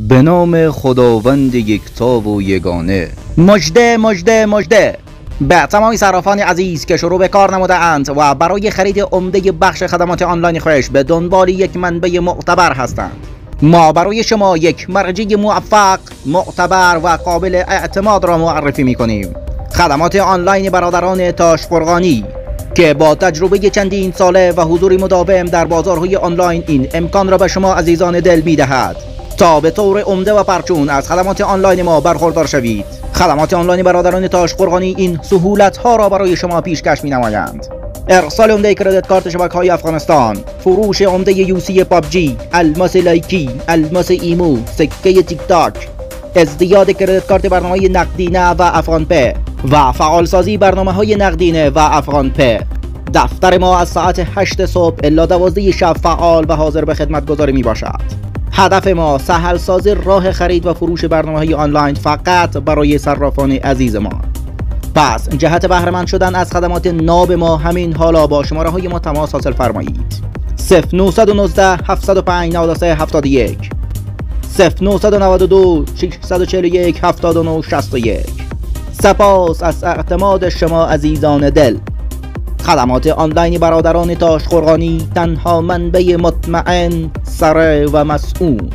به نام خداوند یکتا و یگانه. مژده مژده مژده به تمام صرافان عزیز که شروع به کار نموده اند و برای خرید عمده بخش خدمات آنلاین خودش به دنبال یک منبع معتبر هستند. ما برای شما یک مرجع موفق، معتبر و قابل اعتماد را معرفی می‌کنیم. خدمات آنلاین برادران تاش فرغانی که با تجربه چندین ساله و حضور مداوم در بازارهای آنلاین این امکان را به شما عزیزان دل می‌دهد تا به طور عمده و پرچون از خدمات آنلاین ما برخوردار شوید. خدمات آنلاین برادران تاش فرغانی این سهولت‌ها را برای شما پیشکش می‌نمایند: ارسال عمده کردیت کارت شبکه‌های افغانستان، فروش عمده یوسی پابجی، الماس لایکی، الماس ایمو، سکه تیک تاک، ازدیاد کردیت کارت برنامه نقدینه و افغان پی و فعالسازی برنامه‌های نقدینه و افغان پی. دفتر ما از ساعت 8 صبح الی 12 شب فعال و حاضر به خدمت گذاری می باشد. هدف ما سهل سازی راه خرید و فروش برنامه‌های آنلاین فقط برای صرافان عزیز ما. پس جهت بهره مند شدن از خدمات ناب ما همین حالا با شماره‌های ما تماس حاصل فرمایید: 0919 705 93 71 0992 641 79 61. سپاس از اعتماد شما عزیزان دل. خدمات آنلاین برادران تاش فرغانی، تنها منبع مطمئن، سره و مسئول.